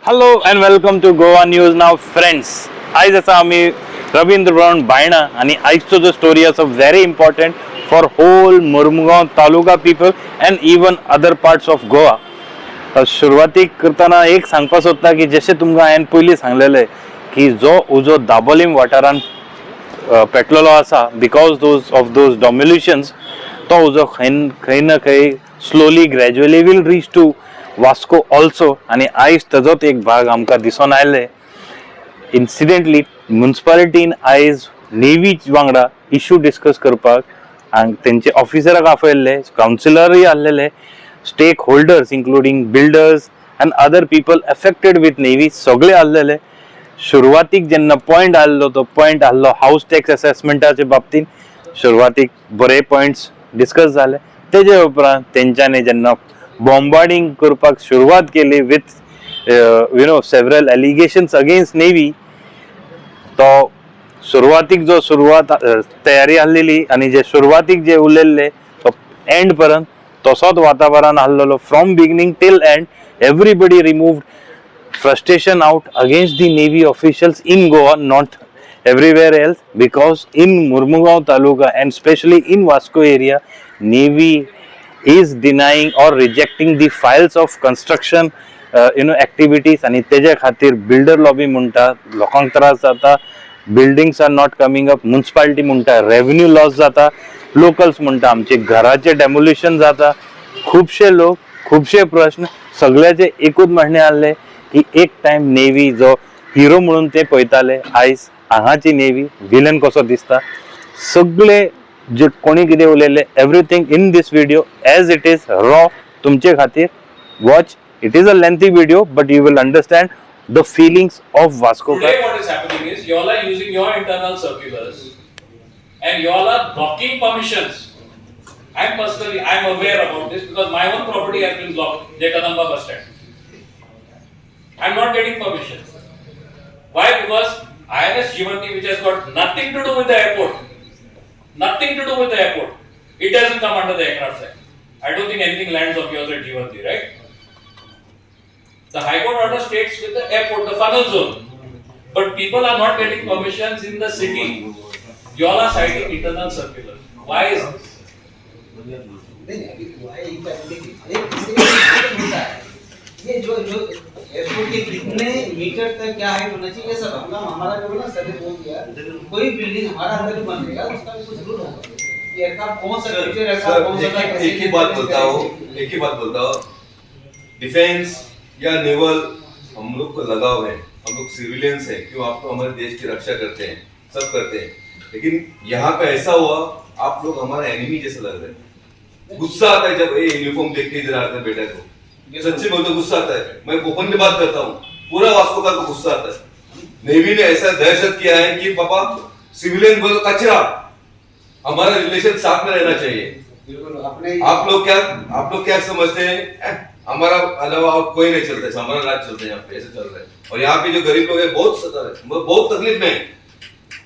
Hello and welcome to Goa news now friends. आयज आसा आमी रवींद्र भवन बायणा आणि आयजचो जो स्टोरी आसा very important for whole Mormugao taluka people and even other parts of Goa. सुरवातीक करतना एक सांगपा सोदता की जशें तुमकां हांवें पयलीं सांगलेलें की जो उजो दाबोलीम वाठारांत पेटलेलो आसा बिकॉज ऑफ दोज डॉम्युलेशन्स तो उजो खंय ना खंय slowly gradually will reach to Vasco also. आणि आयज ताजोच एक भाग आमकां दिसून आयले. इन्सिडेंटली म्युन्सिपालिटीन आयज नेवी वांगडा इश्यू डिस्कस करपाक आनी तेंचे ऑफिसराक आपयल्ले, कावन्सिलरूय आहलेले, stake holders including builders and other people affected with navy सगळे आहलेले. सुरवातीक जेन्ना पॉयंट आसलो तो पॉयंट आसलो हाऊस टॅक्स असेसमेंटाच्या बाबतींत. सुरवातीक बरे पॉयंट्स डिस्कस जाले. तेजे उपरांत तेंच्यांनी जेन्ना बॉम्बार्डिंग करपाक सुरवात केली with several allegations against navy, तो सुरवातीक जो तयारी आसलेली आनी जे सुरवातीक जे उलयल्ले तो एंड पर्यंत तसोच वातावरण आसलेलो from beginning till and. Everybody removed frustration out against the Navy officials in Goa, not everywhere else, because in Murmugaon Taluka and especially in Vasco area, Navy is denying or rejecting the files of construction activities. आणि तेजे खातीर builder lobby म्हणटा लोकांक त्रास जाता, buildings are not coming up. Municipality म्हणटा revenue loss जाता, locals म्हणटा आमचे घराचे डेमोलिशन जाता. खुबशे लोक, खुबशे प्रश्न, सगळ्याचे एकूच म्हणणे आसले की एक टाइम नेवी जो हिरो म्हणून ते पळयताले, आयज हांगाची नेवी विलन कसो दिसता. सगळे जे कोणी कितें उलयले everything in this video as it is raw तुमचे खातीर. Watch. It is a lengthy video but you will understand the feelings of Vasco. Today what is happening is you all are using your internal circulars and you all are blocking permissions. I'm aware about this because my own property has been blocked, Jekadamba bus stand. I'm not getting permission. Why? Because INS Jivanti, which has got nothing to do with the airport, nothing to do with the airport, it doesn't come under the aircraft side. I don't think anything lands of yours at Jivanti, right? The High Court order states with the airport, the funnel zone. But people are not getting permissions in the city. You all are citing internal circular. Why is this? ये जो airport के कितने metre तक क्या height होना चाहिए, सब हमारा जो ना सर ने बोल दिया. कोई बिल्डिंग हमारा अंदर ही बन रहेगा, उसका भी कुछ रूल होगा. ये एयरक्राफ्ट कौन सा फ्यूचर एयरक्राफ्ट कौन सा. एक ही बात बोलता हूँ. डिफेंस या नेवल हम लोग को लगाव है, हम लोग सिविलियंस है, क्यों आप तो हमारे देश की रक्षा करते हैं, सब करते हैं. लेकिन यहाँ का ऐसा हुआ, आप लोग हमारा एनिमी जैसे लग रहे हैं. गुस्सा आता है जब ये यूनिफॉर्म देख के इधर आते हैं बेटा को. सच्ची बोलते गुस्सा आता है. मैं ओपनली बात करता हूँ, पूरा वास्को का गुस्सा आता है. नेवी ने ऐसा दहशत किया है कि पापा सिविलियन बोलो कचरा, हमारा रिलेशन साथ में रहना चाहिए. आप लोग क्या समझते हैं हमारा अलावा और कोई नहीं चलता है, हमारा राज चलता है यहाँ पे, ऐसे चल रहा है. और यहाँ पे जो गरीब लोग हैं बहुत सता है, बहुत तकलीफ में है.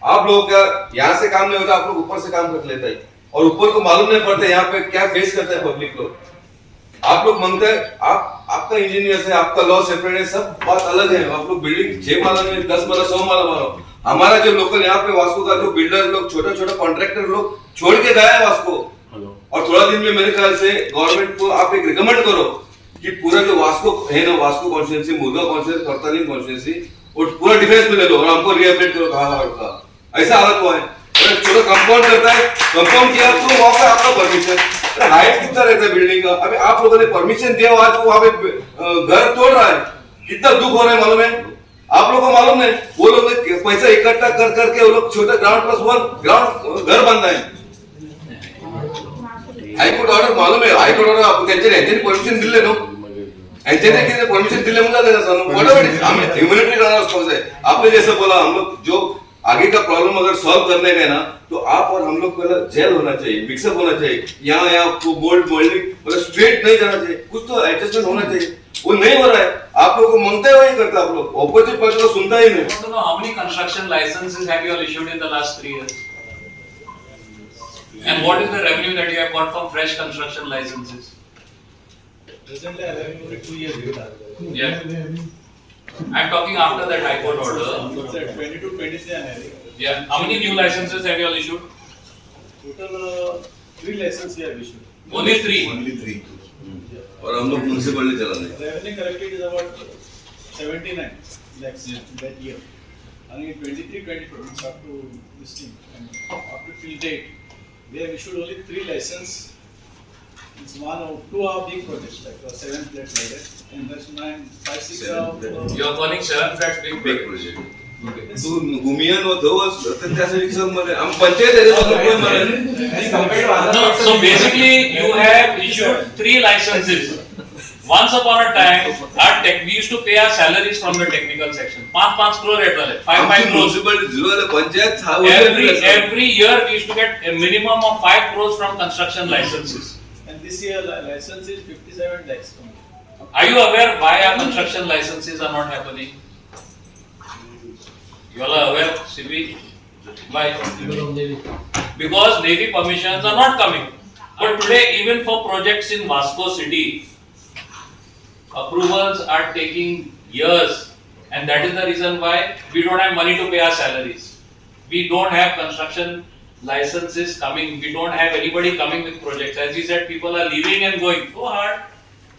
आप लोग क्या यहाँ से काम नहीं होता, आप लोग ऊपर से काम कर लेते हैं और ऊपर को मालूम नहीं पड़ता यहाँ पे क्या फेस करते हैं पब्लिक लोग. आप लोग मांगते हैं, आपका इंजीनियर है, आपका लॉ सेपरेट है, सब बात अलग है. आप लोग बिल्डिंग 6 माला में 10 माला 100 माला मारो. हमारा जो लोकल यहाँ पे वास्को का जो बिल्डर लोग, छोटा छोटा कॉन्ट्रैक्टर लोग छोड़ के गया है वास्को. और थोड़ा दिन में मेरे ख्याल से गवर्नमेंट को आप एक रिकमेंड करो कि पूरा जो वास्को है ना, वास्को कॉन्स्टिट्यूंसी, मुर्गा कॉन्स्टिट्यूंसी, करतालीम कॉन्स्टिट्यूंसी, और पूरा डिफेंस में ले लो और हमको रिहेबिलिटेट करो. कहा ऐसा हालत हुआ है. छोटा कंपाउंड करता है, कंपाउंड किया तो वहां पर आपका परमिशन, हाइट कितना रहता है बिल्डिंग का. अभी आप लोगों ने परमिशन दिया, आज वो वहां पे घर तोड़ रहा है. कितना दुख हो रहा है मालूम है आप लोगों को? मालूम नहीं. वो लोग ने पैसा इकट्ठा कर करके वो लोग छोटा ग्राउंड+1 ग्राउंड घर बन रहे हैं. हायकोर्ट ऑर्डर मालूम आहे. हायकोर्ट ऑर्डर आपण त्यांनी परमिशन दिले नो, यांच्याने किती परमिशन दिले म्हणून जाते ना सर. व्हाटएवर हम ह्यूमैनिटेरियन रिस्पॉन्स है. आपने जैसे बोला, हम लोग जो आगे का प्रॉब्लम अगर सॉल्व करने का है ना, तो आप और हम लोग को जेल होना चाहिए, मिक्सअप होना चाहिए. यहाँ मोल्डिंग मतलब स्ट्रेट नहीं जाना चाहिए, कुछ तो एडजस्टमेंट होना चाहिए. वो नहीं हो रहा है. आप लोग को मांगते हुए ही करते, आप लोग ऑपोजिट पक्ष को सुनता ही नहीं. I want to know how many construction licenses have you all issued in the last 3 years? And what is the revenue that you have got from fresh construction licenses? Recently, I have only 2 years. Yeah. I'm talking after that High Court order. What's that? 22, 23 and I think. Yeah. How many new licenses have you all issued? Total 3 licenses we have issued. Only 3. Only 3. और हम लोग म्युनिसिपली चला रहे हैं. Revenue collected is about 79 lakhs that year. And in 23, 24, it's up to this thing. And up to till date, we have issued only 3 licenses. It's 1 or 2 are big projects, like 7 flats like that. And that's 9, 5, 6 are. You are calling 7 flats big Big project. project. तू गुमियन होतो तर त्यासाठी sir मध्ये आम पंचायत आहे तो कोण मला No, so basically you have issued 3 licenses. Once upon a time, we used to pay our salaries from the technical section. 5 crore rate wale, 5 crores. Municipal zero वाले पंचायत हा Every year we used to get a minimum of 5 crores from construction licenses. And this year license is 57 lakhs. Are you aware why our construction licenses are not happening? You all are aware, CP? Why? Because Navy permissions are not coming. But today, even for projects in Vasco city, approvals are taking years, and that is the reason why we don't have money to pay our salaries. We don't have construction licenses coming. We don't have anybody coming with projects. As he said, people are leaving and going so hard.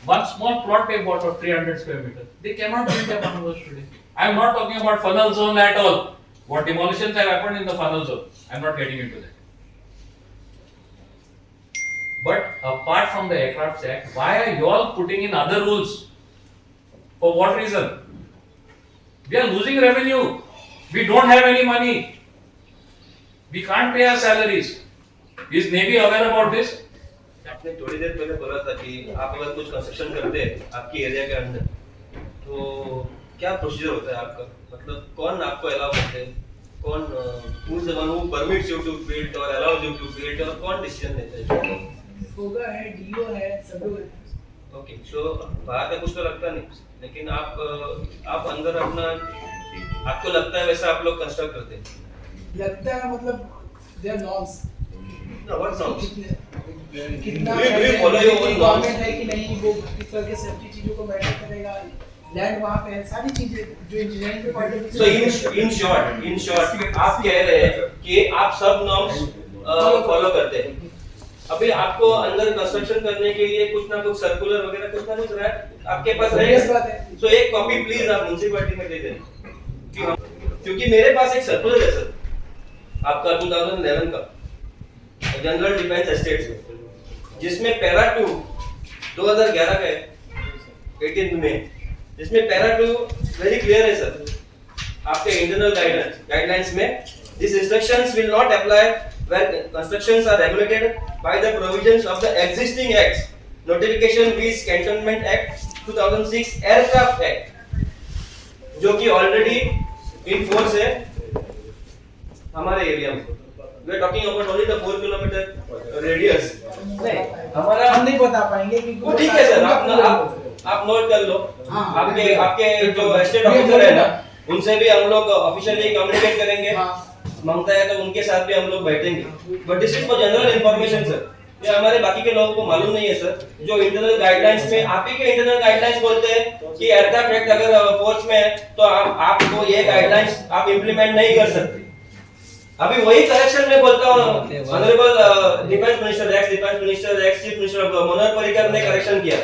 One small plot they bought of 300 square meters. They cannot build their bungalows today. I am not talking about funnel zone at all. What demolitions have happened in the funnel zone? I am not getting into that. But apart from the Aircraft Act, why are you all putting in other rules? For what reason? We are losing revenue. We don't have any money. We can't pay our salaries. Is Navy aware about this? आपने थोड़ी देर पहले बोला था कि आप अगर कुछ construction करते हैं आपकी एरिया के अंदर तो क्या प्रोसीजर होता है आपका, मतलब कौन आपको अलाउ करते हैं, कौन who is the one who permits you to build or allows you to build और कौन डिसीजन लेता है? होगा है, डीओ है, सब लोग हैं। ओके, सो बाहर का कुछ तो लगता नहीं, लेकिन आप अंदर अपना आपको लगता है वैसा आप लोग कंस्ट्रक्ट करते हैं? लगता है मतलब देयर नॉर्म्स व्हाट नॉर्म्स? कितना Do you follow your own norms? Government है कि नहीं, वो किस तरह के सेफ्टी चीजों को मैटर करेगा, लैंड वहां पे है, सारी चीजें जो इंजीनियरिंग के point of view so in short आप कह रहे हैं कि आप सब नॉर्म्स फॉलो करते हैं। अभी आपको अंदर कंस्ट्रक्शन करने के लिए कुछ ना कुछ सर्कुलर वगैरह कुछ ना कुछ आपके पास रहेगा, सो एक कॉपी प्लीज आप म्युनिसिपैलिटी में दे दें, क्योंकि मेरे पास एक सर्कुलर है सर आपका 2011 का जनरल डिफेंस एस्टेट्स, जिसमें पैरा 2 2011 का है 18 में, जिसमें पैरा 2 वेरी क्लियर है सर आपके इंटरनल गाइडलाइंस में, this instructions will not apply when constructions are regulated by the provisions of the existing acts, notification fees, cantonment act 2006, aircraft act, जो कि ऑलरेडी इन फोर्स है हमारे area में। We are talking about only the 4 kilometer radius. नहीं, हमारा हम नहीं बता पाएंगे कि वो ठीक है सर, आप नोट कर लो। आपके जो एस्टेट ऑफिसर है ना, उनसे भी हम लोग ऑफिशियली कम्युनिकेट करेंगे, मांगता है तो उनके साथ भी हम लोग बैठेंगे। But this is for general information sir, ये हमारे बाकी के लोगों को मालूम नहीं है सर। जो इंटरनल गाइडलाइंस में आप ही के इंटरनल गाइडलाइंस बोलते हैं कि एयरक्राफ्ट एक्ट अगर फोर्स में है तो आपको ये गाइडलाइंस आप इंप्लीमेंट नहीं कर सकते। अभी वही करेक्शन में बोलता हूँ, honourable defence minister ex chief minister Manohar Parrikar ने करेक्शन किया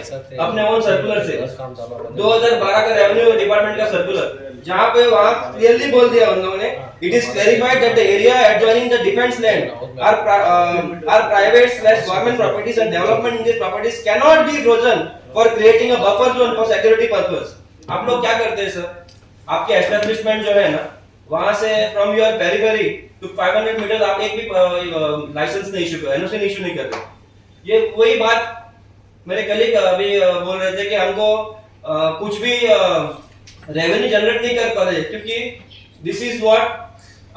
अपने ओन सर्कुलर से 2012 का रेवेन्यू डिपार्टमेंट का सर्कुलर, जहाँ पे वहाँ क्लियरली बोल दिया उन्होंने, it is clarified that the area adjoining the defence land are private government properties and development in this properties can not be frozen for creating a buffer zone for security purpose. आप लोग क्या करते हैं sir, आपके establishment जो है ना, वहां से from your periphery to 500 meter आप एक भी लाइसेंस नहीं इशू कर, एनओसी नहीं इशू नहीं करते। ये वही बात मेरे कलीग अभी बोल रहे थे कि हमको कुछ भी रेवेन्यू जनरेट नहीं कर पा रहे, क्योंकि दिस इज व्हाट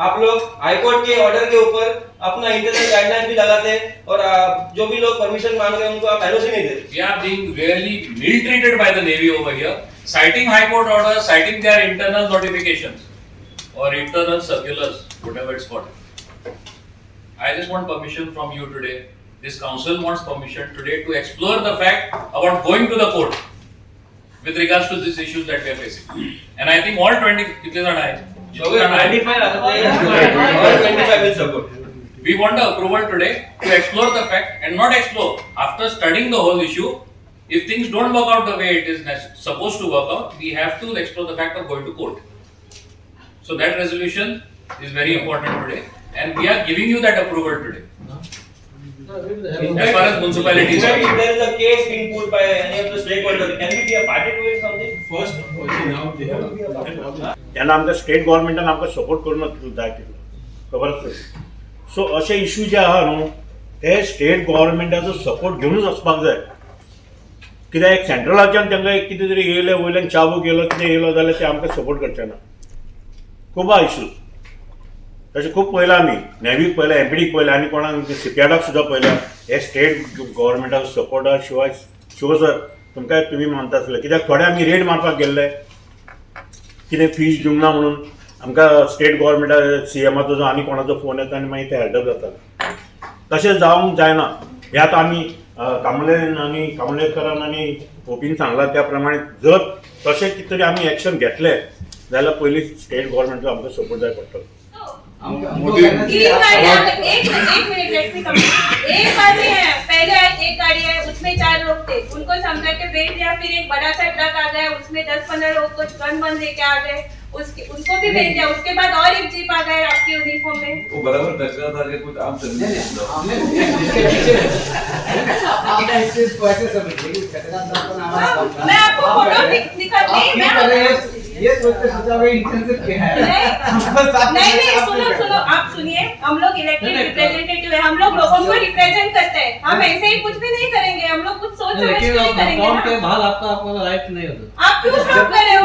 आप लोग हाई कोर्ट के ऑर्डर के ऊपर अपना इंटरनल गाइडलाइन भी लगाते हैं और जो भी लोग परमिशन मांग रहे हैं उनको आप एनओसी नहीं देते। We are being really ill treated by the Navy over here, citing High Court orders, citing their internal notifications or internal circulars, whatever it's called. I just want permission from you today. This council wants permission today to explore the fact about going to the court. with regards to these issues that we are facing. And I think all 20 कितने जन आए? So we 25 all 25 will support. We want the approval today to explore the fact and not explore. After studying the whole issue, if things don't work out the way it is supposed to work out, we have to explore the fact of going to court. So that resolution is very important today, and we are giving you that approval today. As far as municipalities are If there is a case being put by any of the stakeholders, can we be a party to it something? First, now they have. त्यांना आमच्या state गव्हर्मेंटान आमकां support करूनच जाय तितलो खबर आसा. सो अशे issue जे आहा न्हू ते स्टेट गव्हर्मेंटाचो सपोर्ट घेवनूच वचपाक जाय. कित्याक एक सेंट्रलाच्यान तांकां एक कितें तरी येयलें वयल्यान चाबूक येयलो कितें येयलो जाल्यार ते आमकां सपोर्ट करचे ना. खूब आहा इश्यूज तशें खूब पयलां आमी नेवीक पयलें एमपीडीक पयलें आनी कोणाक सीपीआरडाक सुद्दां पयलें. हे स्टेट गव्हर्मेंटाचो सपोर्टा शिवाय शिव सर तुमकां तुमी म्हणटा आसले कित्याक थोडे आमी रेड मारपाक गेल्ले कितें फीज दिवंक ना म्हणून आमकां स्टेट गव्हर्मेंटा सीएमाचो जो आनी कोणाचो फोन येता आनी मागीर ते हेल्डअप जाता. तशें जावंक जायना. हें आतां आमी कांबळेन आनी कांबळेकरान आनी ओपीन सांगलां त्या प्रमाणे जर तशें कितें तरी आमी एक्शन घेतलें जाल्यार पयलीं स्टेट गव्हर्मेंटाचो आमकां सपोर्ट जाय पडटलो. एक मिनट लेट मी कंप्लीट. एक गाड़ी है, पहले एक गाड़ी है उसमें 4 लोग थे, उनको समझा के वेट या फिर एक बड़ा सा ट्रक आ गया उसमें 10-15 लोग को गन बंद लेके आ गए, उनको भी भेज दिया. उसके बाद और एक जीप आ गए आपकी यूनिफॉर्म में. वो बराबर कचरा था कि कुछ आप नहीं हमने आपने इस चीज को ऐसे समझिए कचरा साफ करना हमारा काम था. मैं आपको फोटो दिखाती हूं. मैं ये सोचा भाई इंटेंसिव क्या है. नहीं सुनो आप सुनिए. हम लोग इलेक्टेड रिप्रेजेंटेटिव है, हम लोग लोगों को रिप्रेजेंट करते हैं. हम ऐसे ही कुछ भी नहीं करेंगे. हम लोग कुछ सोच समझ के नहीं करेंगे. कंपाउंड के बाहर आपका अपना राइट नहीं होता. आप क्यों स्टॉप कर रहे हो?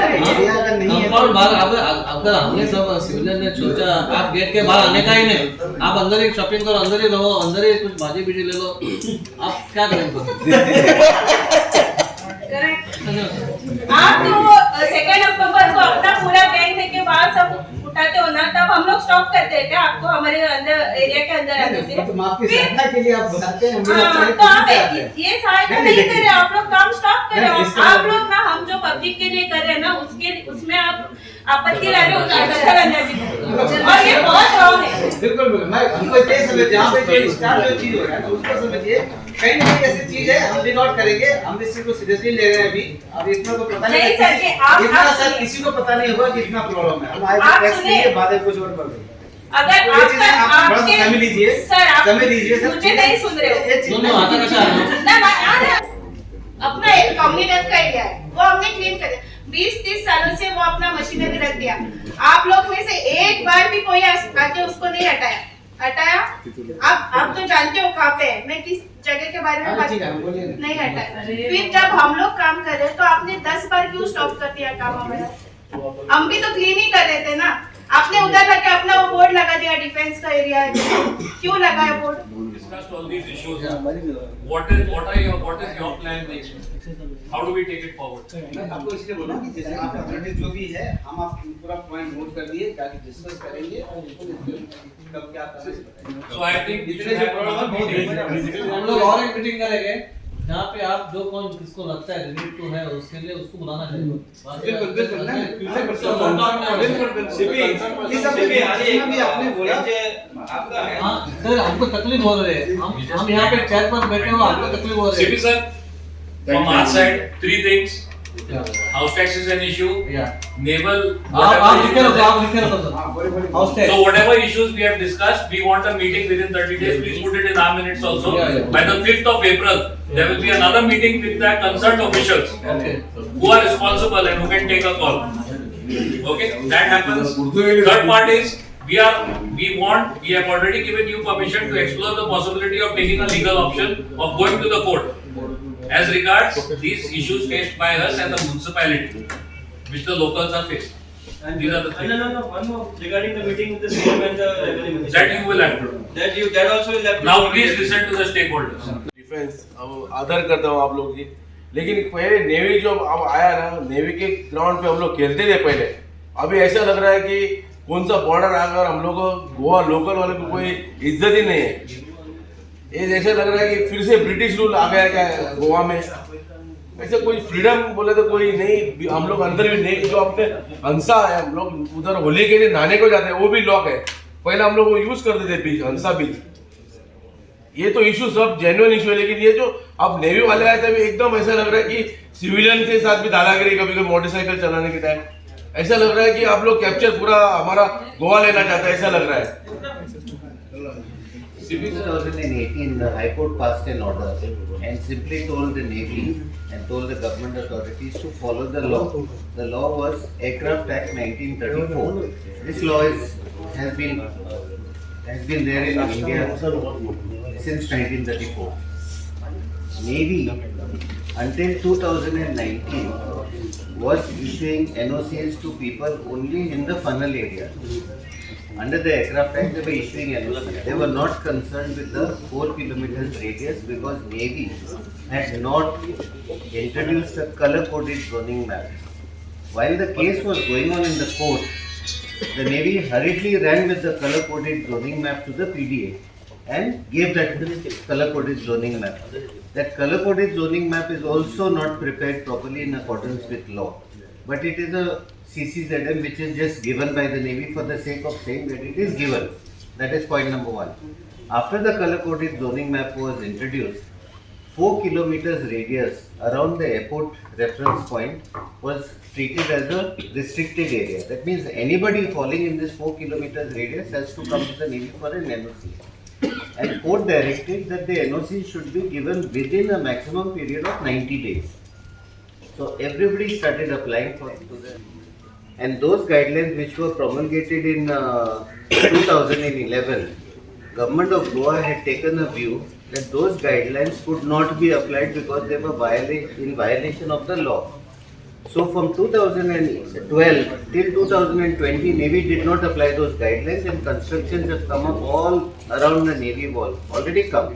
कंपाउंड बाहर अगर हमने सब सिविलियन ने सोचा आप गेट के बाहर आने का ही नहीं, आप अंदर ही शॉपिंग करो, अंदर ही रहो, अंदर ही कुछ भाजी बीजी ले लो. आप क्या करेंगे? आप तो 2 अक्टूबर को अपना पूरा गैंग लेके बाहर सब उठाते हो ना, तब हम लोग स्टॉप करते हैं क्या आपको हमारे अंदर एरिया के अंदर आने से? तो आपकी सहायता के लिए आप बताते हैं. तो आप ये सहायता नहीं कर रहे, आप लोग काम स्टॉप कर रहे हो. आप लोग ना हम जो पब्लिक के लिए कर रहे हैं ना उसमें आप आपत्ति ला रहे हो और ये बहुत रॉन्ग है. बिल्कुल मैं हमको ये समझ जहाँ पे जो स्टार्ट जो चीज हो रहा है ना उसको समझिए. कहीं ना कहीं ऐसी चीज है हम भी नोट करेंगे. हम इस चीज को सीरियसली ले रहे हैं अभी. अब इतना तो पता नहीं सर जी, आप इतना सर किसी को पता नहीं होगा कि इतना प्रॉब्लम है. हम आगे टैक्स के लिए बाद में कुछ और कर देंगे. अगर आप समझ लीजिए सर, आप समझ लीजिए सर. मुझे नहीं सुन रहे हो ना. अपना एक कम्युनिटी का एरिया है वो हमने क्लीन कर दिया. 20-30 सालों से वो अपना मशीनरी रख दिया. आप लोग में से एक बार भी कोई आके उसको नहीं हटाया. आप तो जानते हो कहाँ पे है, मैं किस जगह के बारे में बात नहीं हटाया. फिर जब हम लोग काम कर रहे तो आपने 10 बार क्यों स्टॉप कर दिया काम हमारा? हम भी तो क्लीन ही कर रहे थे ना. आपने उधर लगा अपना वो बोर्ड लगा दिया डिफेंस का एरिया है. क्यों लगाया board? discussed all these issues. What is your plan next? How do we take it forward? मैं आपको इसलिए बोला कि जैसे आप अथॉरिटीज जो भी है हम आप पूरा पॉइंट नोट कर लिए ताकि डिस्कस करेंगे और कब क्या करना. So I think we should have another meeting. हम लोग और एक मीटिंग करेंगे जहाँ पे आप जो कौन किसको लगता है रिलेट टू है उसके लिए उसको बुलाना चाहिए. बिल्कुल आपने बोला आपका है. हाँ सर हमको तकलीफ हो रही है. हम यहाँ पे चेयर पर बैठे हो आपको तकलीफ हो रही है. CP sir, from our side, 3 things. House tax is an issue. Naval. आप लिखे रखो sir. House tax. So whatever issues we have discussed, we want a meeting within 30 days. Please put it in our minutes also. By the 5th of April, there will be another meeting with the concerned officials who are responsible and who can take a call. Okay, that happens. Third part is we have already given you permission to explore the possibility of taking a legal option of going to the court as regards these issues faced by us as a municipality, which the locals are facing. And these are the things. No. One more regarding the meeting with the CM and the revenue minister. That you will have to do. That also will have to. Now please listen to the stakeholders. Defence अब आदर करता हूँ आप लोग की. लेकिन पहले navy जो अब आया ना, नेवी के ग्राउंड पे हम लोग खेलते थे पहले. अभी ऐसा लग रहा है कि कौन सा बॉर्डर आकर हम लोग गोवा लोकल वाले को कोई इज्जत ही नहीं है. ये जैसे लग रहा है कि फिर से ब्रिटिश रूल आ गया क्या गोवा में. ऐसे कोई फ्रीडम बोले तो कोई नहीं, हम लोग अंदर भी नहीं, जो अपने हंसा है, हम लोग उधर होली के लिए नहाने को जाते हैं, वो भी लॉक है। पहले हम लोग वो यूज करते थे बीच, हंसा बीच। ये तो इशू सब जेन्युइन इशू है, लेकिन ये जो अब नेवी वाले आए थे अभी एकदम ऐसा लग रहा है कि सिविलियन के साथ भी दादागिरी, कभी कभी मोटरसाइकिल चलाने के टाइम ऐसा लग रहा है कि आप लोग कैप्चर पूरा हमारा गोवा लेना चाहते हैं, ऐसा लग रहा है। In 2018, the High Court passed an order and simply told the Navy and told the government authorities to follow the law. The law was Aircraft Act 1934. This law has been there in India since 1934. Navy until 2019 was issuing NOCs to people only in the funnel area. Under the Aircraft Act, they were issuing NOCs. They were not concerned with the 4 kilometers radius because Navy had not introduced a color-coded zoning map. While the case was going on in the court, the Navy hurriedly ran with the color-coded zoning map to the PDA and gave that color-coded zoning map. That color-coded zoning map is also not prepared properly in accordance with law. But it is a CCZM which is just given by the Navy for the sake of saying that it is given. That is point number one. After the color-coded zoning map was introduced, 4 kilometers radius around the airport reference point was treated as a restricted area. That means anybody falling in this 4 kilometers radius has to come to the Navy for an NOC. And court directed that the NOC should be given within a maximum period of 90 days. So everybody started applying for that. And those guidelines which were promulgated in 2011, Government of Goa had taken a view that those guidelines could not be applied because they were in violation of the law. So from 2012 till 2020, Navy did not apply those guidelines and constructions have come up all around the Navy wall, already come.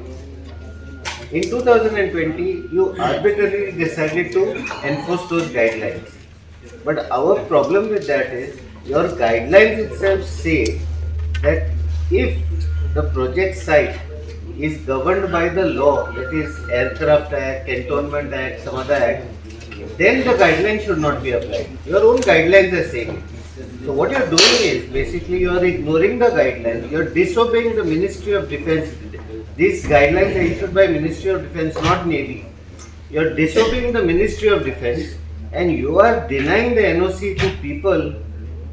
In 2020, you arbitrarily decided to enforce those guidelines. But our problem with that is, your guidelines itself say that if the project site is governed by the law, that is Aircraft Act, Cantonment Act, some other act, then the guidelines should not be applied. Your own guidelines are saying it. So what you are doing is, basically you are ignoring the guidelines, you are disobeying the Ministry of Defence. These guidelines are issued by Ministry of Defence, not Navy. You are disobeying the Ministry of Defence and you are denying the NOC to people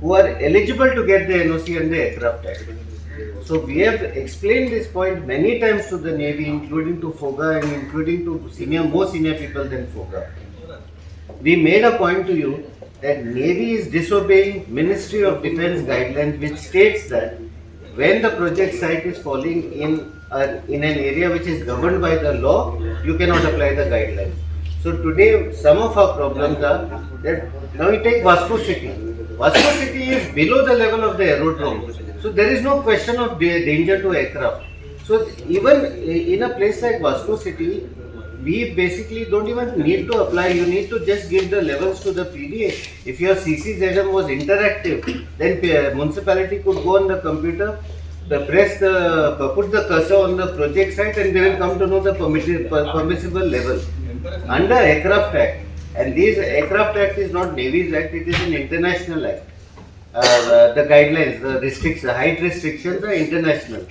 who are eligible to get the NOC under Aircraft Act. So we have explained this point many times to the Navy, including to FOGA and including to more senior people than FOGA. We made a point to you that Navy is disobeying Ministry of Defence guidelines, which states that when the project site is falling in an area which is governed by the law, you cannot apply the guidelines. So today, some of our problems are that now we take Vasco City. Vasco City is below the level of the aerodrome. So there is no question of danger to aircraft. So even in a place like Vasco City, we basically don't even need to apply. You need to just give the levels to the PDA. If your CCZM was interactive, then municipality could go on the computer, put the cursor on the project site, and they will come to know the permissible level. Under Aircraft Act, and this Aircraft Act is not Navy's Act, it is an international act. The guidelines, the height restrictions are international.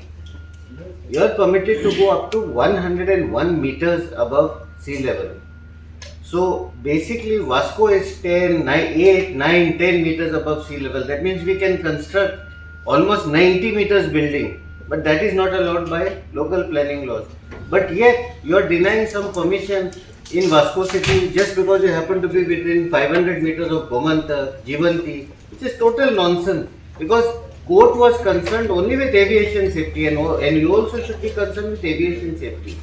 You are permitted to go up to 101 meters above sea level. So basically Vasco is 10, 8, 9, 10 meters above sea level. That means we can construct almost 90 meters building, but that is not allowed by local planning laws. But yet you are denying some permission in Vasco City just because you happen to be within 500 meters of Bomanta, Jivanti, which is total nonsense, because court was concerned only with aviation safety, and you also should be concerned with aviation safety.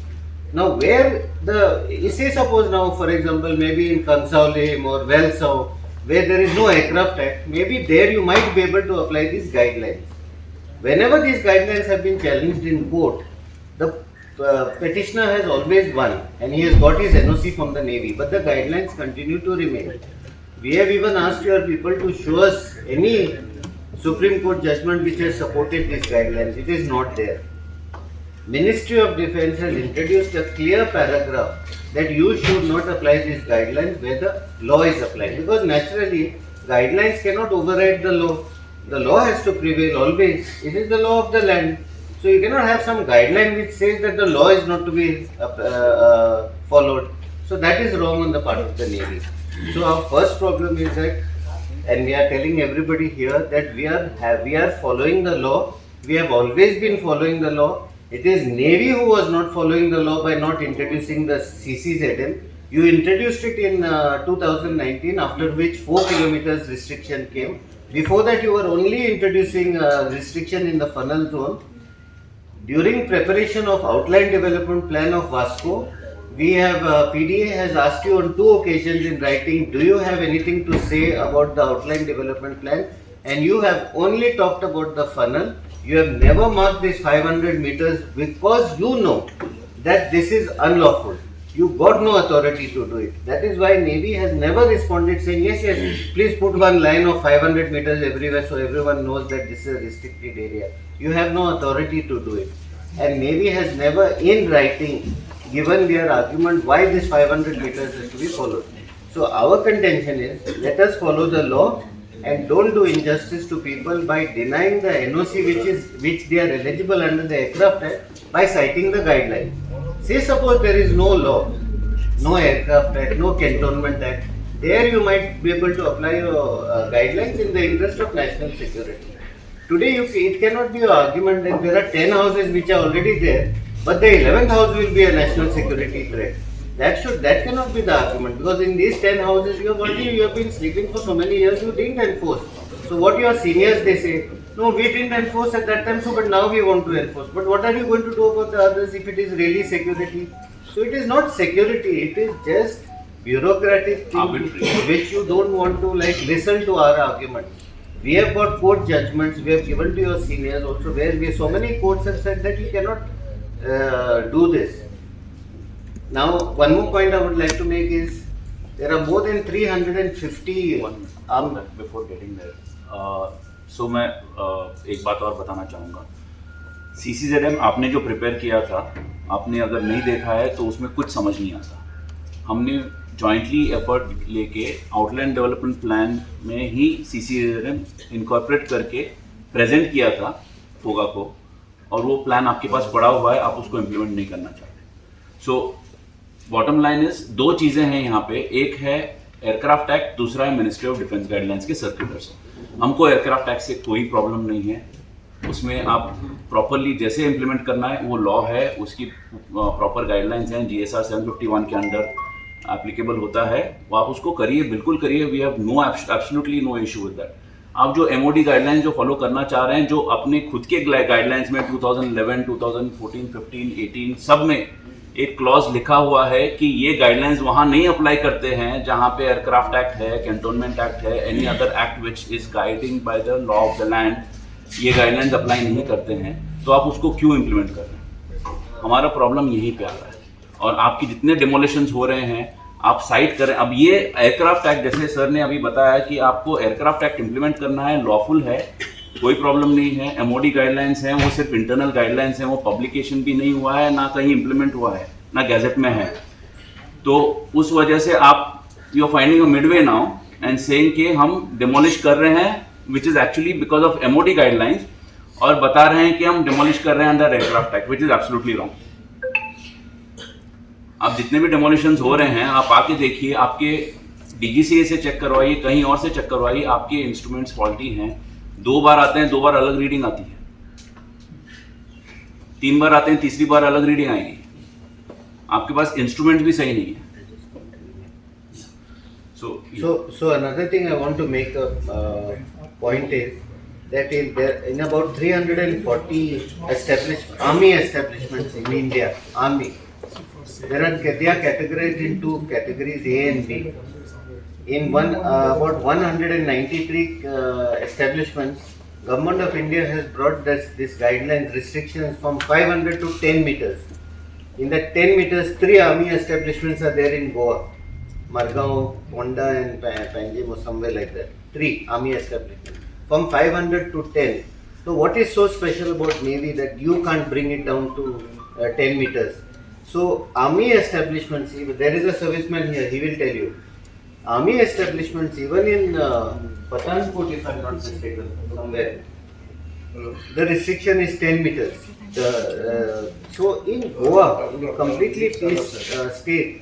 Now say suppose now, for example, maybe in Consaulem or Velsau, where there is no Aircraft Act, maybe there you might be able to apply these guidelines. Whenever these guidelines have been challenged in court, the petitioner has always won and he has got his NOC from the Navy, but the guidelines continue to remain. We have even asked your people to show us any Supreme Court judgment which has supported these guidelines. It is not there. Ministry of Defence has introduced a clear paragraph that you should not apply these guidelines where the law is applied, because naturally guidelines cannot override the law. The law has to prevail always. It is the law of the land. So you cannot have some guideline which says that the law is not to be followed. So that is wrong on the part of the Navy. So our first problem is that, and we are telling everybody here that we are following the law. We have always been following the law. It is Navy who was not following the law by not introducing the CCZM. You introduced it in 2019, after which 4 kilometers restriction came. Before that, you were only introducing restriction in the funnel zone. During preparation of outline development plan of Vasco, we have PDA has asked you on 2 occasions in writing, do you have anything to say about the outline development plan? And you have only talked about the funnel. You have never marked this 500 meters because you know that this is unlawful. You got no authority to do it. That is why Navy has never responded saying, yes, please put one line of 500 meters everywhere so everyone knows that this is a restricted area. You have no authority to do it. And Navy has never in writing given their argument why this 500 meters is to be followed. So our contention is, let us follow the law and don't do injustice to people by denying the NOC which they are eligible under the Aircraft Act by citing the guidelines. Say suppose there is no law, no Aircraft Act, no Cantonment Act, there you might be able to apply your guidelines in the interest of national security. Today it cannot be an argument that there are 10 houses which are already there, but the 11th house will be a national security threat. That cannot be the argument, because in these 10 houses you have been sleeping for so many years, you didn't enforce. So what your seniors they say, no, we didn't enforce at that time, so but now we want to enforce. But what are you going to do about the others if it is really security? So it is not security, it is just bureaucratic thing which you don't want to listen to our argument. We have got court judgments, we have given to your seniors also, where so many courts have said that you cannot do this. Now, one more point I would like to make is, there are more than 350 before getting there. सो मैं एक बात और बताना चाहूँगा. CCZM आपने जो prepare किया था, आपने अगर नहीं देखा है तो उसमें कुछ समझ नहीं आता. हमने जॉइंटली एफर्ट लेके आउटलाइन डेवलपमेंट प्लान में ही CCZM इनकॉर्पोरेट करके प्रेजेंट किया था फोगा को, और वो प्लान आपके पास पड़ा हुआ है, आप उसको इम्प्लीमेंट नहीं करना चाहते. सो बॉटम लाइन इज, 2 चीज़ें हैं यहाँ पे. एक है एयरक्राफ्ट एक्ट, दूसरा है मिनिस्ट्री ऑफ डिफेंस गाइडलाइंस के सर्कुलर्स. हमको एयरक्राफ्ट एक्ट से कोई प्रॉब्लम नहीं है. उसमें आप प्रॉपरली जैसे इम्प्लीमेंट करना है वो लॉ है, उसकी प्रॉपर गाइडलाइंस हैं, GSR 751 के अंडर एप्लीकेबल होता है, वो आप उसको करिए, बिल्कुल करिए. We have no absolutely no issue with that. आप जो MOD गाइडलाइंस जो फॉलो करना चाह रहे हैं, जो अपने खुद के गाइडलाइंस में 2011, 2014, 15, 18 सब में एक क्लॉज लिखा हुआ है कि ये गाइडलाइंस वहाँ नहीं अप्लाई करते हैं जहाँ पे एयरक्राफ्ट एक्ट है, कैंटोनमेंट एक्ट है, any other act which is guiding by the law of the land, ये गाइडलाइंस अप्लाई नहीं करते हैं. तो आप उसको क्यों इम्प्लीमेंट कर रहे हैं? हमारा प्रॉब्लम यहीं पे आ रहा है. और आपकी जितने डिमोलिशंस हो रहे हैं आप साइट करें. अब ये एयरक्राफ्ट एक्ट, जैसे सर ने अभी बताया कि आपको एयरक्राफ्ट एक्ट इम्प्लीमेंट करना है, लॉफुल है, कोई प्रॉब्लम नहीं है. MOD गाइडलाइंस हैं, वो सिर्फ इंटरनल गाइडलाइंस हैं, वो पब्लिकेशन भी नहीं हुआ है, ना कहीं इम्प्लीमेंट हुआ है, ना गैजेट में है. तो उस वजह से आप you are finding a midway now and saying कि हम डिमोलिश कर रहे हैं, which is actually because of MOD guidelines, और बता रहे हैं कि हम डिमोलिश कर रहे हैं under aircraft act, which is absolutely wrong. आप जितने भी डिमोलिशंस हो रहे हैं आप आके देखिए, आपके DGCA से चेक करवाइए, कहीं और से चेक करवाइए, आपके इंस्ट्रूमेंट्स फॉल्टी हैं. 2 बार आते हैं, 2 बार अलग रीडिंग आती है, 3 बार आते हैं, तीसरी बार अलग रीडिंग आएगी. आपके पास इंस्ट्रूमेंट भी सही नहीं है. So another thing I want to make a point is that in about 340 army establishments in India, they are categorized into categories A and B. In about 193 establishments, Government of India has brought this guidelines restrictions from 500 to 10 meters. In that 10 meters, 3 army establishments are there in Goa, Margao, Ponda and Panjim or somewhere like that. 3 army establishments from 500 to 10. So what is so special about Navy that you can't bring it down to 10 meters. So army establishments, there is a serviceman here, he will tell you. Army establishments, even in Pathankot, if I'm not mistaken, somewhere, the restriction is 10 meters. So in Goa, in a completely peace state,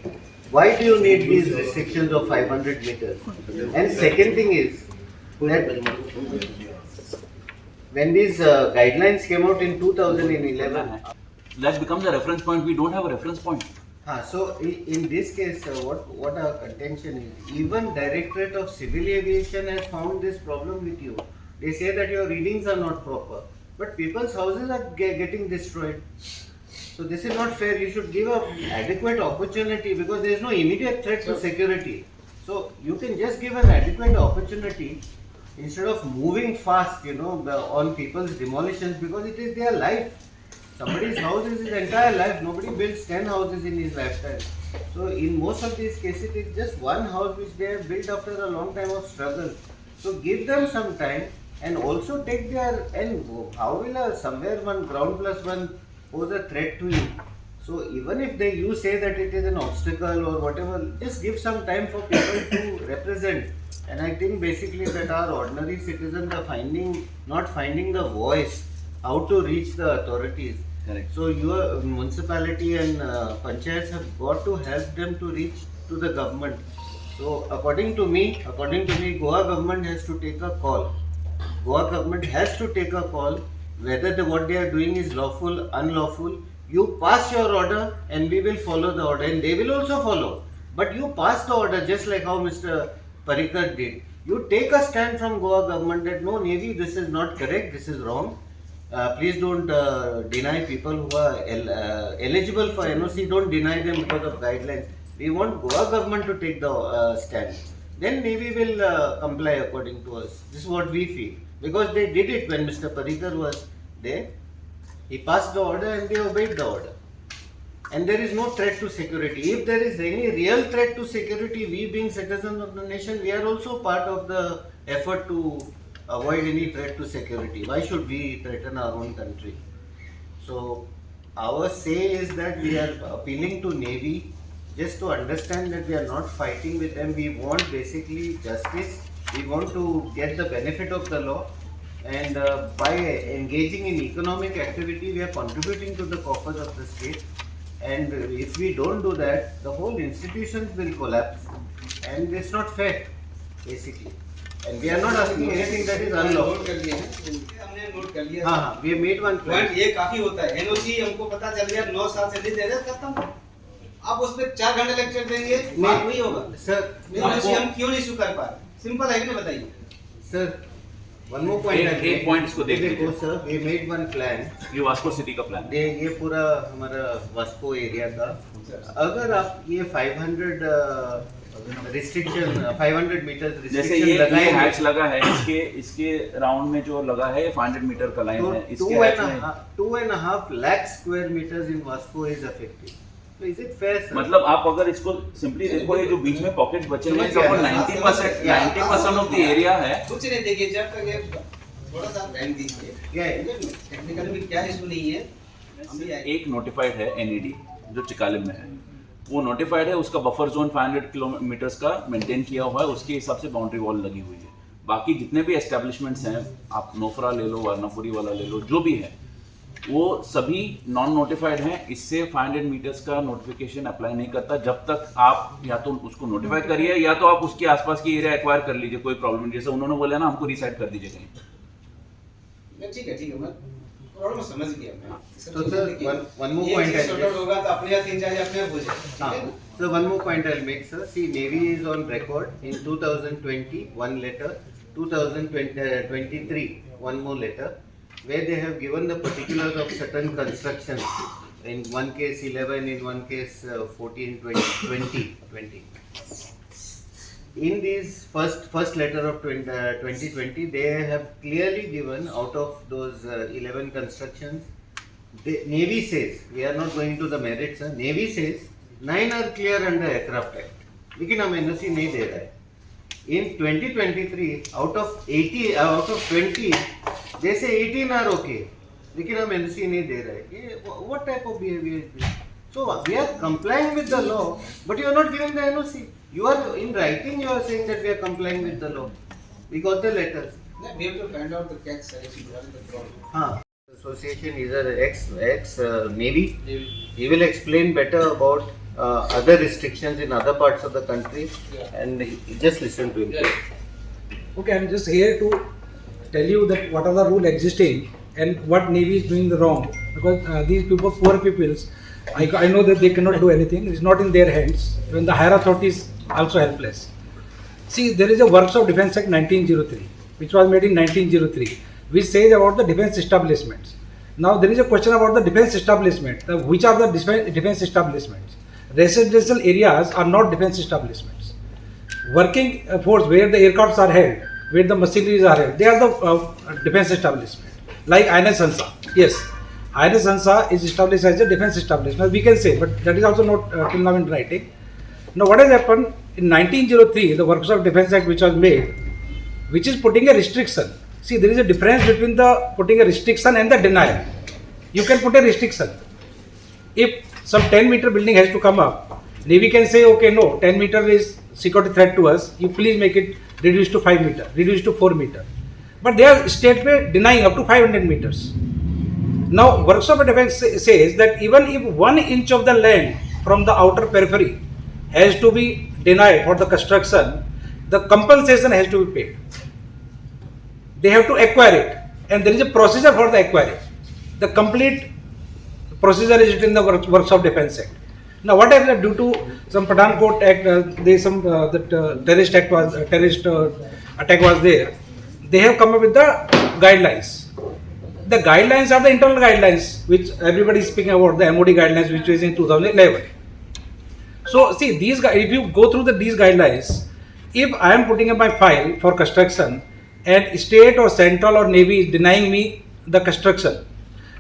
why do you need these restrictions of 500 meters? And second thing is that when these guidelines came out in 2011, That becomes a reference point. We don't have a reference point. so in this case, what our contention is, even Directorate of Civil Aviation has found this problem with you. They say that your readings are not proper, but people's houses are getting destroyed. So this is not fair. You should give a adequate opportunity because there is no immediate threat to security. So you can just give an adequate opportunity instead of moving fast, on people's demolitions because it is their life. Somebody's house is his entire life. Nobody builds 10 houses in his lifetime. So in most of these cases, it's just one house which they have built after a long time of struggle. So give them some time and also take their, and how will somewhere one ground plus one pose a threat to you? So even if you say that it is an obstacle or whatever, just give some time for people to represent. And I think basically that our ordinary citizens are not finding the voice, how to reach the authorities. Correct. So your municipality and panchayats have got to help them to reach to the government. So according to me, Goa government has to take a call. Goa government has to take a call whether what they are doing is lawful, unlawful. You pass your order and we will follow the order and they will also follow. But you pass the order just like how Mr. Parikar did. You take a stand from Goa government that no, Navy, this is not correct, this is wrong. Please don't deny people who are eligible for NOC, don't deny them because of guidelines. We want Goa government to take the stand. Then Navy will comply according to us. This is what we feel. Because they did it when Mr. Parikar was there. He passed the order and they obeyed the order. And there is no threat to security. If there is any real threat to security, we being citizens of the nation, we are also part of the effort to avoid any threat to security. Why should we threaten our own country? So our say is that we are appealing to Navy just to understand that we are not fighting with them. We want basically justice. We want to get the benefit of the law. And by engaging in economic activity, we are contributing to the coffers of the state. And if we don't do that, the whole institutions will collapse. And it's not fair, basically. And we are not asking anything that is unlawful. हमने note कर लिया। हाँ, we have made one plan. Point ये काफी होता है। NOC हमको पता चल गया 9 साल से नहीं दे रहे, खत्म। आप उस पर 4 घंटे लेक्चर देंगे, बात नहीं होगा। सर, एनओसी हम क्यों नहीं इशू कर पा रहे? सिंपल है कि नहीं बताइए? Sir, one more point. एक पॉइंट इसको देख लीजिए। देखो sir, we made one plan. ये वास्को सिटी का प्लान। ये पूरा हमारा वास्को एरिया का। अगर आप ये 500 रिस्ट्रिक्शन 500 मीटर जैसे रिस्ट्रिक्शन ये लगाए हैच लगा है, इसके राउंड में जो लगा है 500 मीटर का लाइन है, इसके हैच में 2.5 lakh square meters in Vasco is affected. So is it fair, sir? मतलब आप अगर इसको सिंपली देखो, ये जो बीच में पॉकेट्स बचे हुए हैं, लगभग 90% ऑफ द एरिया है। कुछ नहीं, देखिए जब तक ये थोड़ा सा टाइम दीजिए। क्या है? टेक्निकली भी क्या इशू नहीं है। एक नोटिफाइड है एनईडी जो चिकालिम में है, वो नोटिफाइड है, उसका बफर जोन 500 किलोमीटर्स का मेंटेन किया हुआ है, उसके हिसाब से बाउंड्री वॉल लगी हुई है। बाकी जितने भी एस्टेब्लिशमेंट्स हैं, आप नोफरा ले लो, वारनापुरी वाला ले लो, जो भी है, वो सभी नॉन नोटिफाइड हैं। इससे 500 मीटर्स का नोटिफिकेशन अप्लाई नहीं करता जब तक आप या तो उसको नोटिफाई करिए या तो आप उसके आसपास की एरिया एक्वायर कर लीजिए, कोई प्रॉब्लम नहीं। जैसे उन्होंने बोला ना, हमको रिसाइड कर दीजिए कहीं। ठीक है, मैं प्रॉब्लम समझ गया मैं। तो सर, one more point ये सॉर्ट आउट होगा तो अपने यहाँ 3-4 अपने आप हो जाए। So one more point I'll make, sir. See, Navy is on record in 2020 one letter, 2023 one more letter, where they have given the particulars of certain constructions. In one case 11, in one case 14, 20. In this first letter of 2020, they have clearly given out of those 11 constructions, the Navy says, we are not going to the merits, Navy says 9 are clear under Aircraft Act. लेकिन हम NOC नहीं दे रहा है. In 2023, out of 20, they say 18 are okay. लेकिन हम NC नहीं दे रहे, ये what type of behavior is this? So we are complying with the law, but you are not giving the NOC. You are in writing, you are saying that we are complying with the law. We got the letters. We have to find out the tax selection, what is the problem. हाँ. Association is an ex Navy. He will explain better about other restrictions in other parts of the country, and just listen to him. Okay, I'm just here to tell you that what are the rule existing and what Navy is doing the wrong, because these people, poor peoples, I know that they cannot do anything. It's not in their hands. When the higher authorities also helpless. See, there is a Works of Defence Act 1903, which was made in 1903, which says about the defence establishments. Now there is a question about the defence establishment. Which are the defence establishments? Residential areas are not defence establishments. Working force where the aircrafts are held, where the machineries are held, they are the defence establishment. Like INS Hansa, yes, INS Hansa is established as a defence establishment. We can say, but that is also not till now in writing. Now what has happened in 1903, the Works of Defence Act which was made, which is putting a restriction. See, there is a difference between the putting a restriction and the denial. You can put a restriction. If some 10-meter building has to come up, Navy can say, okay, no, 10 meter is security threat to us, you please make it reduced to 5 meter, reduced to 4 meter. But they are straightway denying up to 500 meters. Now, Works of Defence says that even if 1 inch of the land from the outer periphery has to be denied for the construction, the compensation has to be paid. They have to acquire it, and there is a procedure for the acquiring. The complete procedure is in the Works of Defence Act. Now, what happened due to some Pathankot Act, there is some terrorist act was terrorist attack was there. They have come up with the guidelines. The guidelines are the internal guidelines which everybody is speaking about, the MOD guidelines which was in 2011. So see, these if you go through these guidelines, if I am putting up my file for construction and state or central or Navy is denying me the construction,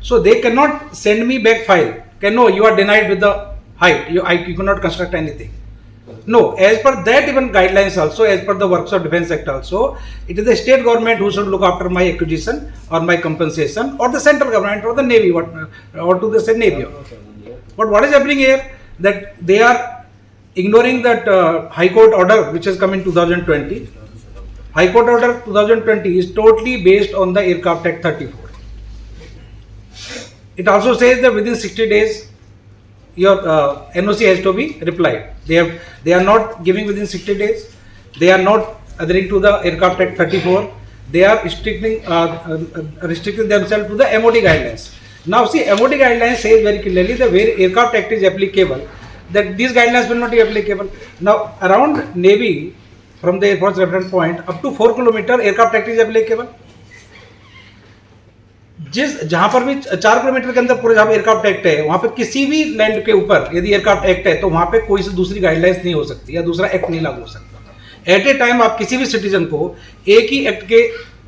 so they cannot send me back file. No, you are denied with the height. You cannot construct anything. No, as per that even guidelines also, as per the Works of Defence Act also, it is the state government who should look after my acquisition or my compensation, or the central government or the Navy, or to the Navy. But what is happening here, that they are ignoring that High Court order which has come in 2020. High Court order 2020 is totally based on the Aircraft Act 34. It also says that within 60 days your NOC has to be replied. They are not giving within 60 days. They are not adhering to the Aircraft Act 34. They are restricting themselves to the MOD guidelines. Now see, MOD guidelines says very clearly that where Aircraft Act is applicable, that these guidelines will not be applicable. Now around Navy, from the Air Force reference point up to 4 kilometer, Aircraft Act is applicable. जहां पर भी 4 kilometre के अंदर पूरे जहां aircraft act है, वहां पे किसी भी लैंड के ऊपर यदि एयरक्राफ्ट एक्ट है तो वहां पे कोई से दूसरी गाइडलाइंस नहीं हो सकती या दूसरा एक्ट नहीं लागू हो सकता. एट ए टाइम आप किसी भी सिटीजन को एक ही एक्ट के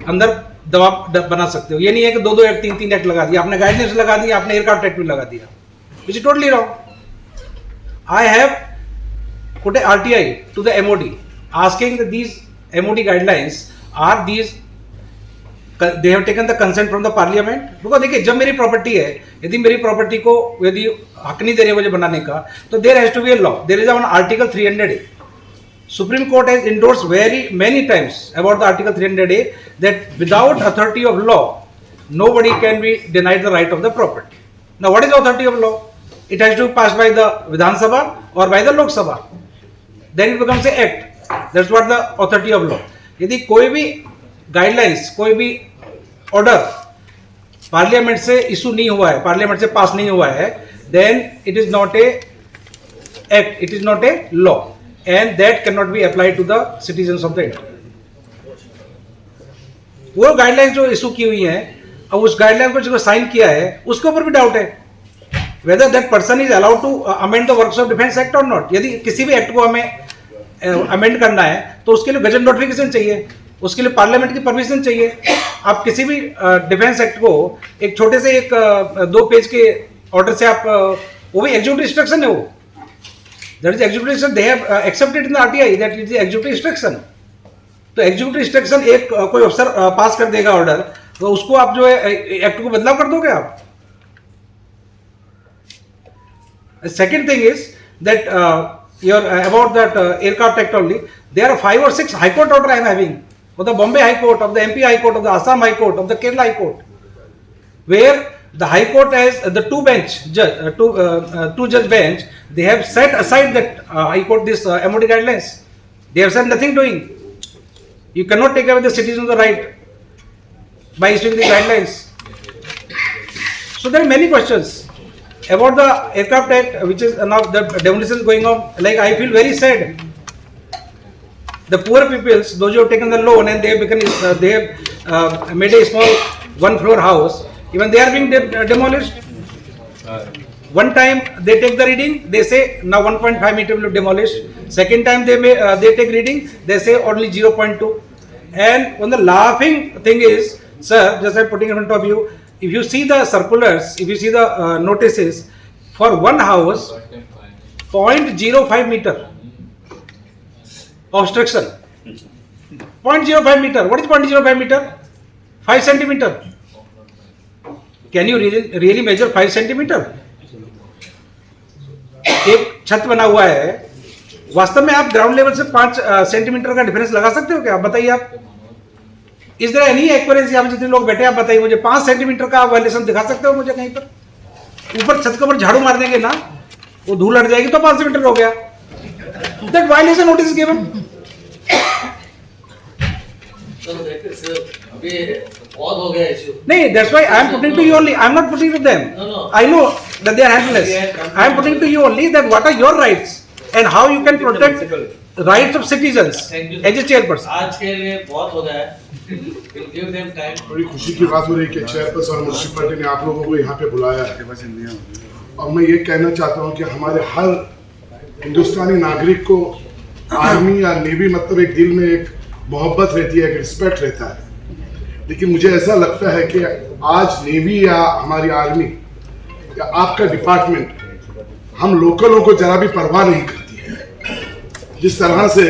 अंदर दबाव बना सकते हो. ये नहीं है कि दो एक्ट, तीन एक्ट लगा दिया आपने, गाइडलाइंस लगा दिया आपने, एयरक्राफ्ट एक्ट भी लगा दिया, which is totally wrong. I have put a RTI to the MOD asking that these MOD guidelines are these they have taken the consent from the parliament. Because देखिए, जब मेरी property है, यदि मेरी property को यदि हक नहीं दे रहे मुझे बनाने का, तो there has to be a law. There is on article 300A. Supreme Court has endorsed very many times about the article 300A that without authority of law, nobody can be denied the right of the property. Now, what is the authority of law? It has to be passed by the Vidhan Sabha or by the Lok Sabha. Then it becomes an act. That's what the authority of law. यदि कोई भी guidelines, कोई भी order parliament से issue नहीं हुआ है, parliament से पास नहीं हुआ है, then it is not a act, it is not a law, and that can not be applied to the citizens of the India. वो गाइडलाइंस जो इशू की हुई है, अब उस गाइडलाइन को जो साइन किया है उसके ऊपर भी डाउट है whether that person is allowed to amend the works of defence act और नॉट. यदि किसी भी एक्ट को हमें अमेंड करना है तो उसके लिए गजट नोटिफिकेशन चाहिए, उसके लिए पार्लियामेंट की परमिशन चाहिए. आप किसी भी डिफेंस एक्ट को एक छोटे से 2 पेज के ऑर्डर से आप, वो भी एग्जीक्यूटिव इंस्ट्रक्शन है, वो that is executive instruction, they have accepted in the RTI that is executive instruction. तो एग्जीक्यूटिव इंस्ट्रक्शन एक कोई अफसर पास कर देगा ऑर्डर, तो उसको आप जो है एक्ट को बदलाव कर दोगे आप. Second thing is that about that aircraft act only, there are 5 or 6 high court order I am having, of the Bombay High Court, of the MP High Court, of the Assam High Court, of the Kerala High Court, where the High Court has the two judge bench, they have set aside that High Court this MOD guidelines. They have said nothing doing. You cannot take away the citizens the right by issuing the guidelines. So there are many questions about the aircraft act, which is now the demolition is going on. Like, I feel very sad. The poor peoples, those who have taken the loan and they have made a small one-floor house, even they are being demolished. One time they take the reading, they say now 1.5 meter will be demolished. Second time they take reading, they say only 0.2. And one the laughing thing is, sir, just I'm putting in front of you, if you see the circulars, if you see the notices, for one house, 0.05 meter obstruction. 0.05 meter. What is 0.05 meter? 5 centimeter. Can you really measure 5 centimeter? एक छत बना हुआ है, वास्तव में आप ground level से 5 centimetre का डिफरेंस लगा सकते हो क्या? आप बताइए. आप इस तरह एनी एक्सपीरियंस, यहाँ जितने लोग बैठे आप बताइए मुझे 5 सेंटीमीटर का वायलेशन दिखा सकते हो मुझे कहीं पर? ऊपर छत के ऊपर झाड़ू मार देंगे ना, वो धूल हट जाएगी तो 5 सेंटीमीटर हो गया. That violation notice is given. नहीं, that's why I am putting to you only. I am not putting to them. No. I know that they are helpless. I am putting to you only that what are your rights and how you can protect rights of citizens as a chairperson. आज के लिए बहुत हो गया है. We'll give them time. बड़ी खुशी की बात हो रही है कि चेयरपर्सन और म्युनिसिपैलिटी ने आप लोगों को यहाँ पे बुलाया है. और मैं ये कहना चाहता हूँ कि हमारे हर हिंदुस्तानी नागरिक को आर्मी या नेवी मतलब एक दिल में एक मोहब्बत रहती है, एक रिस्पेक्ट रहता है. लेकिन मुझे ऐसा लगता है कि आज नेवी या हमारी आर्मी या आपका डिपार्टमेंट हम लोकलों को जरा भी परवाह नहीं करती है. जिस तरह से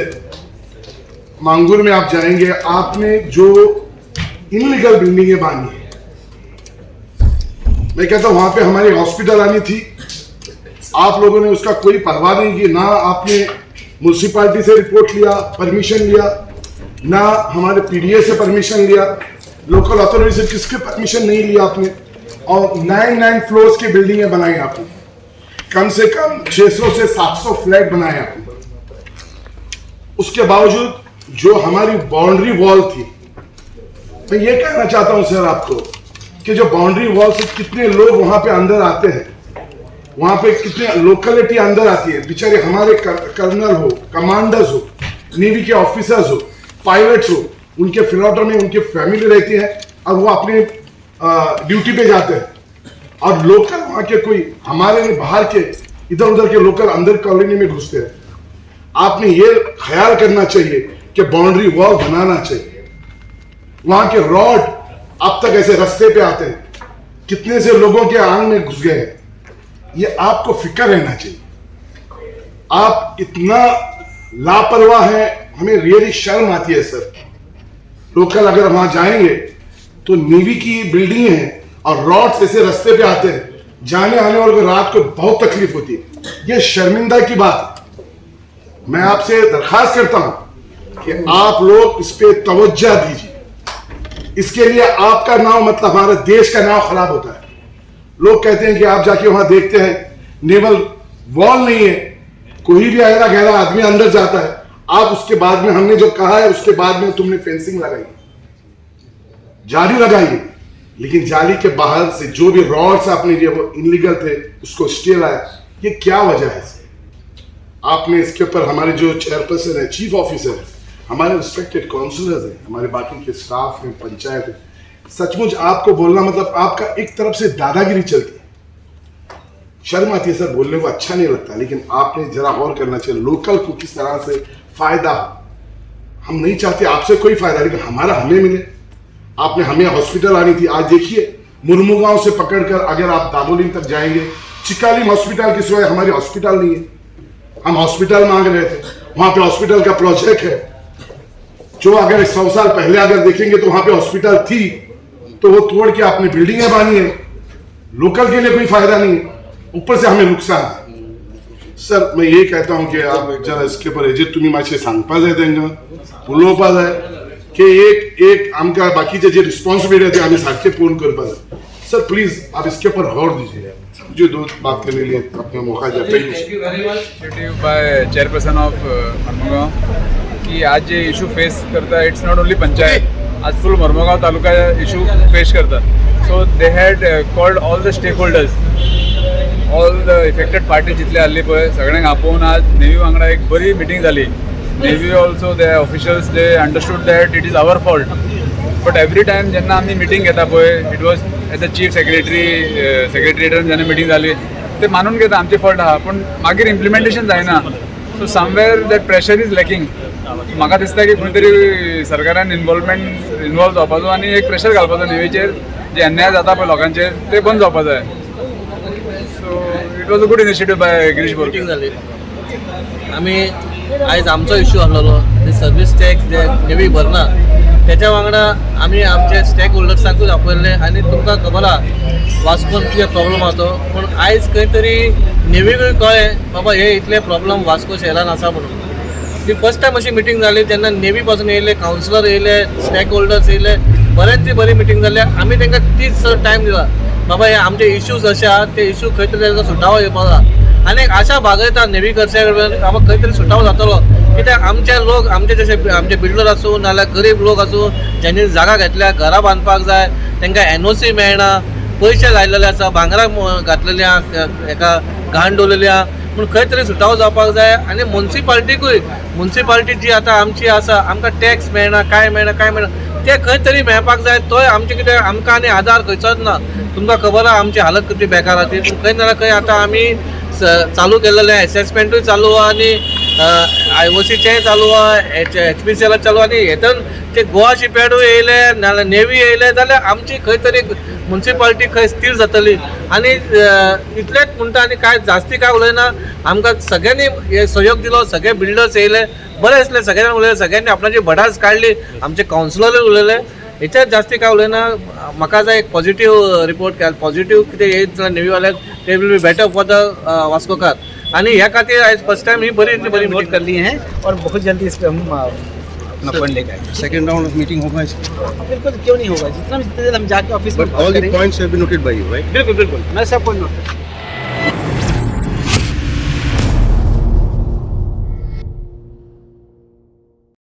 मांगुर में आप जाएंगे, आपने जो इनलीगल बिल्डिंगें बांधी है, मैं कहता हूं वहां पे हमारी हॉस्पिटल आनी थी, आप लोगों ने उसका कोई परवाह नहीं की. ना आपने म्युनिसिपैलिटी से रिपोर्ट लिया, परमिशन लिया, ना हमारे पीडीए से परमिशन लिया, लोकल अथॉरिटी से किसके परमिशन नहीं लिया आपने. और 9 फ्लोर्स की बिल्डिंगें बनाई आपने, कम से कम 600 से 700 फ्लैट बनाए आपने. उसके बावजूद जो हमारी बाउंड्री वॉल थी, मैं ये कहना चाहता हूं सर आपको कि जो बाउंड्री वॉल से कितने लोग वहां पे अंदर आते हैं, वहां पे कितने लोकलिटी अंदर आती है. बेचारे हमारे कर्नल हो, कमांडर्स हो, नेवी के ऑफिसर्स हो, पायलट्स हो, उनके फ्लोटर में उनकी फैमिली रहती है और वो अपने ड्यूटी पे जाते हैं. और लोकल वहां के कोई हमारे बाहर के इधर उधर के लोकल अंदर कॉलोनी में घुसते हैं. आपने ये ख्याल करना चाहिए कि बाउंड्री वॉल बनाना चाहिए. वहां के रॉड अब तक ऐसे रास्ते पे आते हैं, कितने से लोगों के आंग में घुस गए हैं. ये आपको फिक्र रहना चाहिए. आप इतना लापरवाह है, हमें रियली शर्म आती है सर. लोकल अगर वहां जाएंगे तो नेवी की बिल्डिंग है और रॉड्स ऐसे रास्ते पे आते हैं, जाने आने वालों को रात को बहुत तकलीफ होती है. ये शर्मिंदा की बात. मैं आपसे दरखास्त करता हूं कि आप लोग इस पे तवज्जो दीजिए. इसके लिए आपका नाम मतलब हमारे देश का नाम खराब होता है. लोग कहते हैं कि आप जाके वहां देखते हैं नेवल वॉल नहीं है, कोई भी अगला गहरा आदमी अंदर जाता है. आप उसके बाद में हमने जो कहा है उसके बाद में तुमने फेंसिंग लगाई, जाली लगाई, लेकिन जाली के बाहर से जो भी रॉड्स आपने दिए वो इनलीगल थे, उसको स्टे लाया. ये क्या वजह है? आपने इसके ऊपर हमारे जो चेयरपर्सन है, चीफ ऑफिसर है, हमारे रिस्पेक्टेड काउंसलर्स हैं, हमारे बाकी के स्टाफ हैं, पंचायत है, सचमुच आपको बोलना मतलब आपका एक तरफ से दादागिरी चलती है. शर्म आती है सर, बोलने को अच्छा नहीं लगता. लेकिन आपने जरा गौर करना चाहिए लोकल को किस तरह से फायदा. हम नहीं चाहते आपसे कोई फायदा, लेकिन हमारा हमें मिले. आपने हमें हॉस्पिटल आनी थी. आज देखिए मुरमुगांव से पकड़कर अगर आप दाबोलिम तक जाएंगे, चिकालीम हॉस्पिटल के सिवाय हमारी हॉस्पिटल नहीं है. हम हॉस्पिटल मांग रहे थे, वहां पे हॉस्पिटल का प्रोजेक्ट है जो अगर 100 साल पहले अगर देखेंगे तो वहां पे हॉस्पिटल थी. तो वो तोड़ के आपने बिल्डिंगें बांधी है, लोकल के लिए कोई फायदा नहीं, ऊपर से हमें नुकसान है। सर मैं ये कहता हूँ कि आप जरा इसके ऊपर हेजेत तुम्ही मातशें सांगपा जाय तेंका, उलोवपा जाय की एक आमकां बाकीचे जे रिस्पॉन्सिबिलिटी आहे ते आम्ही सारखे पूर्ण करपा जाय। सर प्लीज आप इसके ऊपर गौर दीजिए। जो दो बात करने के लिए अपना मौका दिया, thank you very much by chairperson of Mormugao कि आज जे इशू फेस करता इट्स नॉट ओनली पंचायत, आज full Mormugao taluka issue face करता। So they had called all the stake holders, all the affected party जितले आसली पळय सगळ्यांक आपोवन आज नेवी वांगडा एक बरी मिटींग जाली। Navy also they officials they understood that it is our fault, but every time जेन्ना आमी मिटींग घेता पळय it was as a chief सेक्रेटरीएटान जेन्ना मिटींग जाली ते मानून घेता आमचे फॉल्ट आहा, पण मागीर इम्प्लिमेंटेशन जायना। So somewhere that pressure is lacking. म्हाका दिसता की खंय तरी सरकारान इन्वॉल्व जावपाचो आनी एक प्रेशर घालपाचो नेवीचेर, जे अन्याय जाता पळय लोकांचेर ते बंद जावपा जाय। So it was a good initiative by Girish Borkar जाली। आमी आयज आमचो इश्यू आसलेलो ते सर्वीस टॅक्स जे नेवी भरना त्याच्या वांगडा आमी आमचे स्टेक होल्डर्सांकूच आपयल्ले आनी तुमकां खबर आहा वास्कोन कितें प्रॉब्लम आसा तो, पूण आयज खंय तरी नेवीकूय कळ्ळें बाबा हे इतले प्रॉब्लम वास्को शहरान आसा म्हणून। ती फर्स्ट टायम अशी मिटींग जाली तेन्ना नेवी पासून येयले, कावन्सिलर येयले, स्टेक होल्डर्स येयले, बऱ्यांची बरी मिटींग जाली। आमी तांकां तीच टायम दिला बाबा हे आमचे इश्यूज अशे आहा ते इश्यू खंय तरी तांकां सुटावो येवपा जाय आनी आशा बागयता नेवी कडच्यान बाबा खंय तरी सुटावो जातलो, कित्याक आमचे लोक आमचे जशे आमचे बिल्डर आसूं नाल्यार गरीब लोक आसूं ज्यांनी जागा घेतल्या, घरां बांदपाक जाय, तांकां NOC मेळना, पयशे लायलेले आसा, भांगराक घातलेले आहा, हेका घाण दवरलेली आहा, पूण खंय तरी सुटावो जावपाक जाय। आनी म्युन्सिपाल्टी जी आतां आमची आसा आमकां टॅक्स मेळना, काय मेळना ते खंय तरी मेळपाक जाय। तोय आमचे कितें आमकां आनी आधार खंयचोच ना। तुमकां खबर आहा आमची हालत कितली बेकार आहा ती, पूण खंय ना खंय आतां आमी चालू केलेले असेसमेंटूय चालू आहा आनी IOCचेय चालू आहा, HPCL चालू आहा, आनी हेतून ते गोवा शिपयार्डूय येयले नाल्यार नेवी येयले जाल्यार आमची खंय तरी म्युन्सिपाल्टी खंय स्थिर जातली। आनी इतलेंच म्हणटा आनी काय जास्ती काय उलयना, आमकां सगळ्यांनी हे सहयोग दिलो, सगळे बिल्डर्स येयले, बरें दिसलें, सगळ्यांनी उलयलें, सगळ्यांनी आपणाची भडास काडली, आमचे कावन्सिलरूय उलयले। हेच्यात जास्ती काय उलयना, म्हाका जाय एक पॉझिटिव्ह रिपोर्ट पॉझिटिव्ह कितें येयत जाल्यार नेवीवाल्याक ते will be better for the Vascokar. आनी ह्या खातीर आयज फर्स्ट टायम ही बरी मीटिंग कर ली है और बहुत जल्दी इस पे हम अपना फंड लेकर आएंगे। सेकंड राउंड ऑफ मीटिंग होगा इसमें? बिल्कुल, क्यों नहीं होगा, जितना भी हम जाके ऑफिस में all the points have been noted by you, right? बिल्कुल मैं सब कुछ नोट